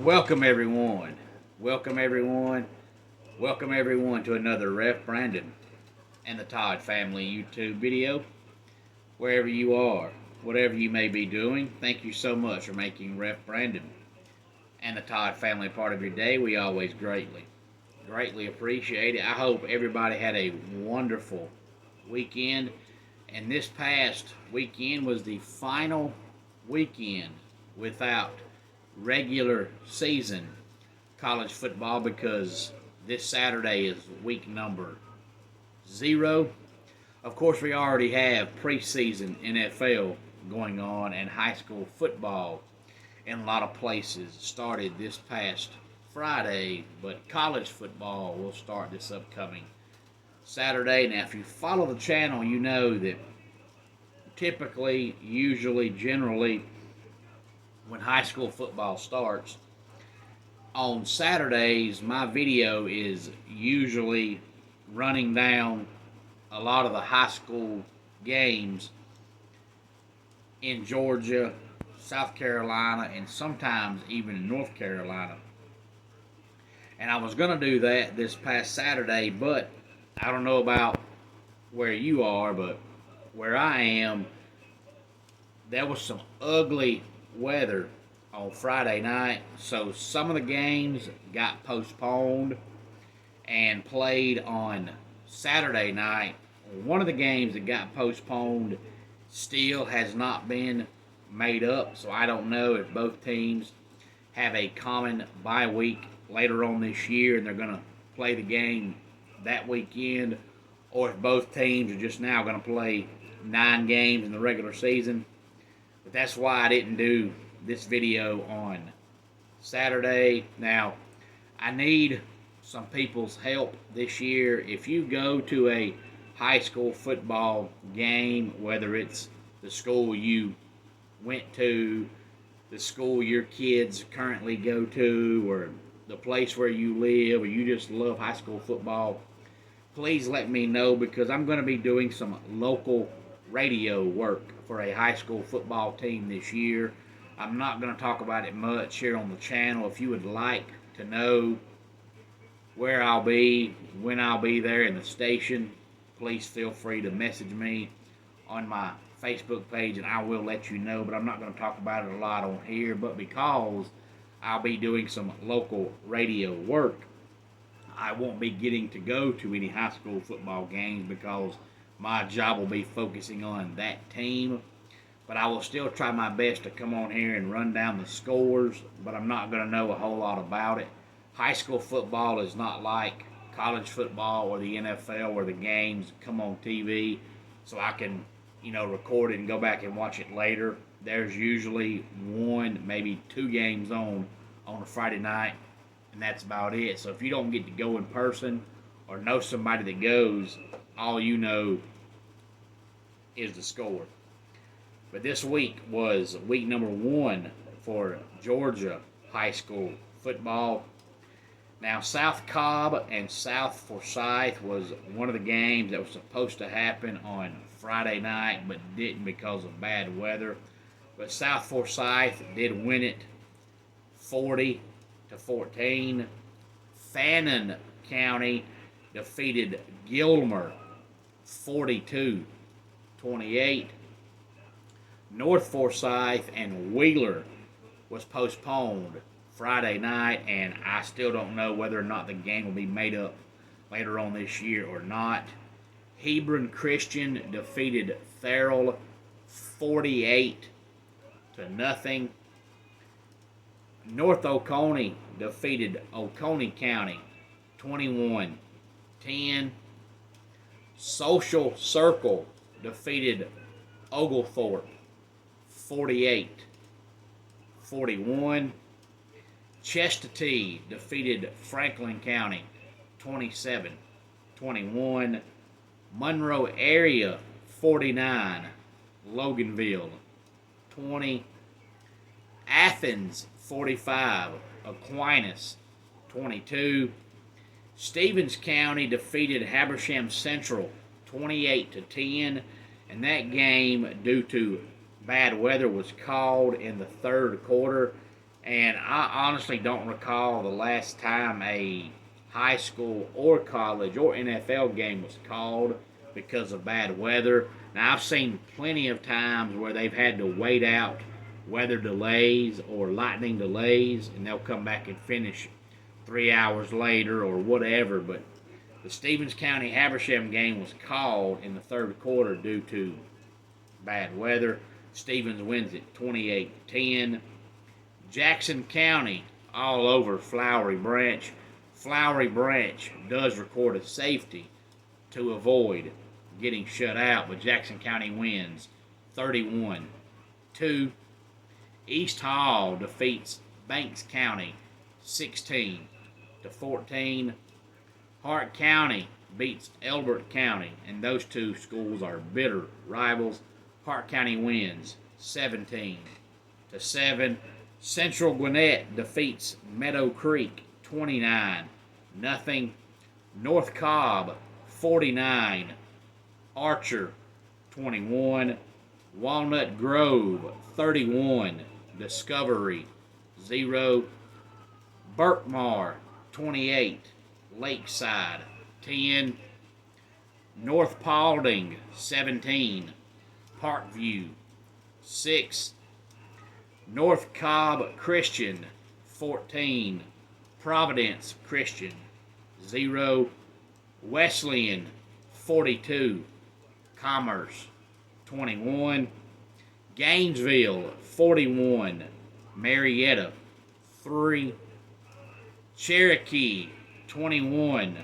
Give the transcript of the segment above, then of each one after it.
Welcome everyone. Welcome everyone. Welcome everyone to another Ref Brandon and the Todd family YouTube video. Wherever you are, whatever you may be doing, thank you so much for making Ref Brandon and the Todd family part of your day. We always greatly appreciate it. I hope everybody had a wonderful weekend. And this past weekend was the final weekend without regular season college football because this Saturday is week number 0. Of course, we already have preseason NFL going on, and high school football in a lot of places started this past Friday, but college football will start this upcoming Saturday. Now, if you follow the channel, you know that typically, usually, generally, when high school football starts, on Saturdays, my video is usually running down a lot of the high school games in Georgia, South Carolina, and sometimes even in North Carolina. And I was going to do that this past Saturday, but I don't know about where you are, but where I am, there was some ugly weather on Friday night, so some of the games got postponed and played on Saturday night. One of the games that got postponed still has not been made up, so I don't know if both teams have a common bye week later on this year and they're going to play the game that weekend, or if both teams are just now going to play 9 games in the regular season. But that's why I didn't do this video on Saturday. Now, I need some people's help this year. If you go to a high school football game, whether it's the school you went to, the school your kids currently go to, or the place where you live, or you just love high school football, please let me know, because I'm going to be doing some local radio work for a high school football team this year. I'm not going to talk about it much here on the channel. If you would like to know where I'll be, when I'll be there in the station, please feel free to message me on my Facebook page and I will let you know. But I'm not going to talk about it a lot on here. But because I'll be doing some local radio work, I won't be getting to go to any high school football games because my job will be focusing on that team. But I will still try my best to come on here and run down the scores, but I'm not going to know a whole lot about it. High school football is not like college football or the NFL where the games come on TV so I can, record it and go back and watch it later. There's usually 1, maybe 2 games on a Friday night, and that's about it. So if you don't get to go in person or know somebody that goes, all you know is the score. But this week was week number 1 for Georgia high school football. Now, South Cobb and South Forsyth was one of the games that was supposed to happen on Friday night, but didn't because of bad weather. But South Forsyth did win it 40-14. Fannin County defeated Gilmer 42-28. North Forsyth and Wheeler was postponed Friday night, and I still don't know whether or not the game will be made up later on this year or not. Hebron Christian defeated Farrell 48-0. North Oconee defeated Oconee County 21-10. Social Circle defeated Oglethorpe 48-41. Chestatee defeated Franklin County 27-21. Monroe area 49. Loganville 20. Athens 45. Aquinas 22. Stevens County defeated Habersham Central 28-10. And that game, due to bad weather, was called in the third quarter, And I honestly don't recall the last time a high school or college or NFL game was called because of bad weather. Now, I've seen plenty of times where they've had to wait out weather delays or lightning delays, and they'll come back and finish 3 hours later or whatever. But the Stevens County Habersham game was called in the third quarter due to bad weather. Stevens wins it 28-10. Jackson County all over Flowery Branch. Flowery Branch does record a safety to avoid getting shut out, but Jackson County wins 31-2. East Hall defeats Banks County 16-14. Hart County beats Elbert County, and those two schools are bitter rivals. Hart County wins 17-7. Central Gwinnett defeats Meadow Creek 29-0. North Cobb 49. Archer 21. Walnut Grove 31. Discovery 0. Burkmar 28. Lakeside 10. North Paulding 17. Parkview 6. North Cobb Christian 14. Providence Christian 0. Wesleyan 42. Commerce 21. Gainesville 41. Marietta 3. Cherokee 21.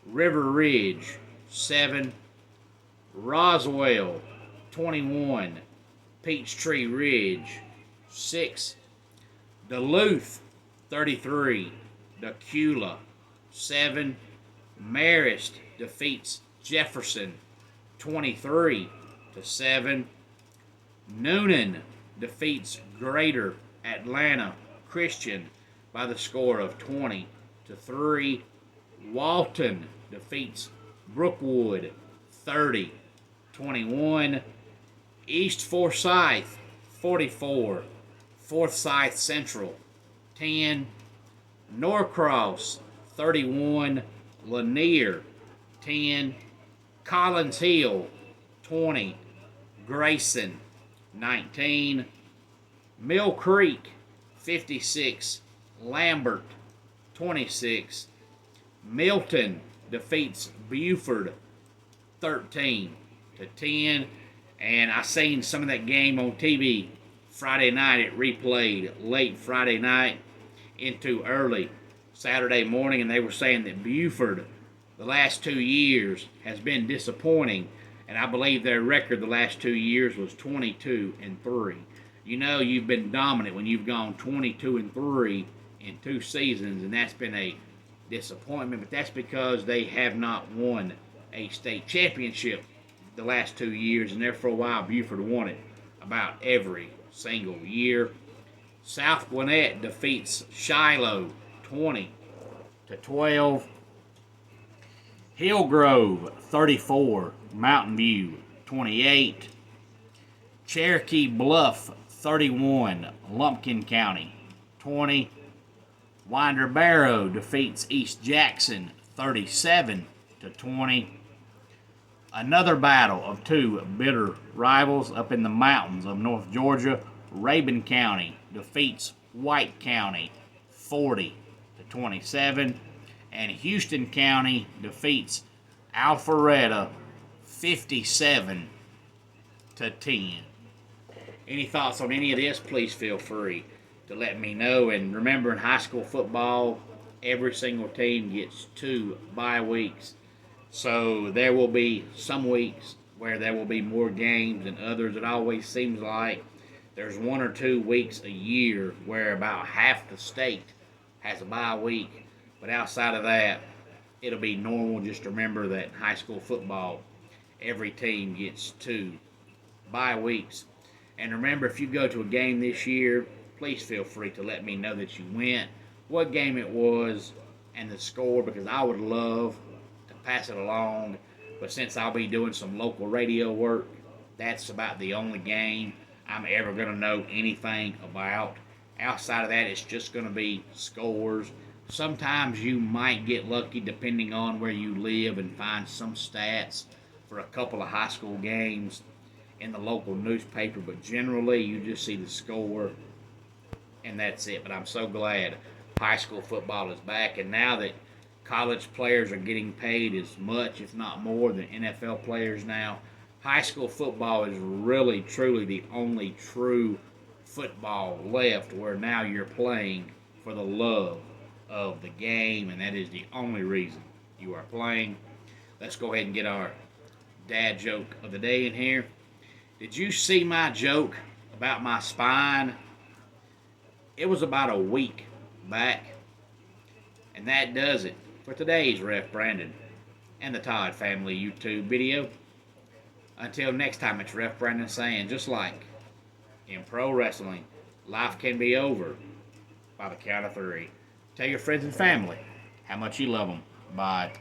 River Ridge 7. Roswell 21. Peachtree Ridge 6. Duluth 33. Decula 7. Marist defeats Jefferson 23-7. Noonan defeats Greater Atlanta Christian by the score of 20-3. Walton defeats Brookwood 30-21. East Forsyth 44. Forsyth Central 10. Norcross 31. Lanier 10. Collins Hill 20. Grayson 19. Mill Creek 56. Lambert 26. Milton defeats Buford 13-10. And I seen some of that game on TV Friday night. It replayed late Friday night into early Saturday morning, and they were saying that Buford, the last 2 years, has been disappointing, and I believe their record the last 2 years was 22-3. You know, you've been dominant when you've gone 22-3 in 2 seasons, and that's been a disappointment, but that's because they have not won a state championship the last 2 years, and there for a while Buford won it about every single year. South Gwinnett defeats Shiloh 20-12. Hillgrove 34. Mountain View 28. Cherokee Bluff 31. Lumpkin County 20. Winder Barrow defeats East Jackson 37-20. Another battle of 2 bitter rivals up in the mountains of North Georgia. Rabun County defeats White County 40-27. And Houston County defeats Alpharetta 57-10. Any thoughts on any of this? Please feel free to let me know. And remember, in high school football, every single team gets 2 bye weeks. So there will be some weeks where there will be more games than others. It always seems like there's 1 or 2 weeks a year where about half the state has a bye week. But outside of that, it'll be normal. Just remember that in high school football, every team gets 2 bye weeks. And remember, if you go to a game this year, please feel free to let me know that you went, what game it was, and the score, because I would love to pass it along. But since I'll be doing some local radio work, that's about the only game I'm ever going to know anything about. Outside of that, it's just going to be scores. Sometimes you might get lucky depending on where you live and find some stats for a couple of high school games in the local newspaper, but generally you just see the score and that's it. But I'm so glad high school football is back, and now that college players are getting paid as much, if not more, than NFL players now, high school football is really, truly the only true football left where now you're playing for the love of the game, and that is the only reason you are playing. Let's go ahead and get our dad joke of the day in here. Did you see my joke about my spine? It was about a week back. And that does it for today's Ref Brandon and the Todd family YouTube video. Until next time, it's Ref Brandon saying, just like in pro wrestling, life can be over by the count of 3. Tell your friends and family how much you love them. Bye.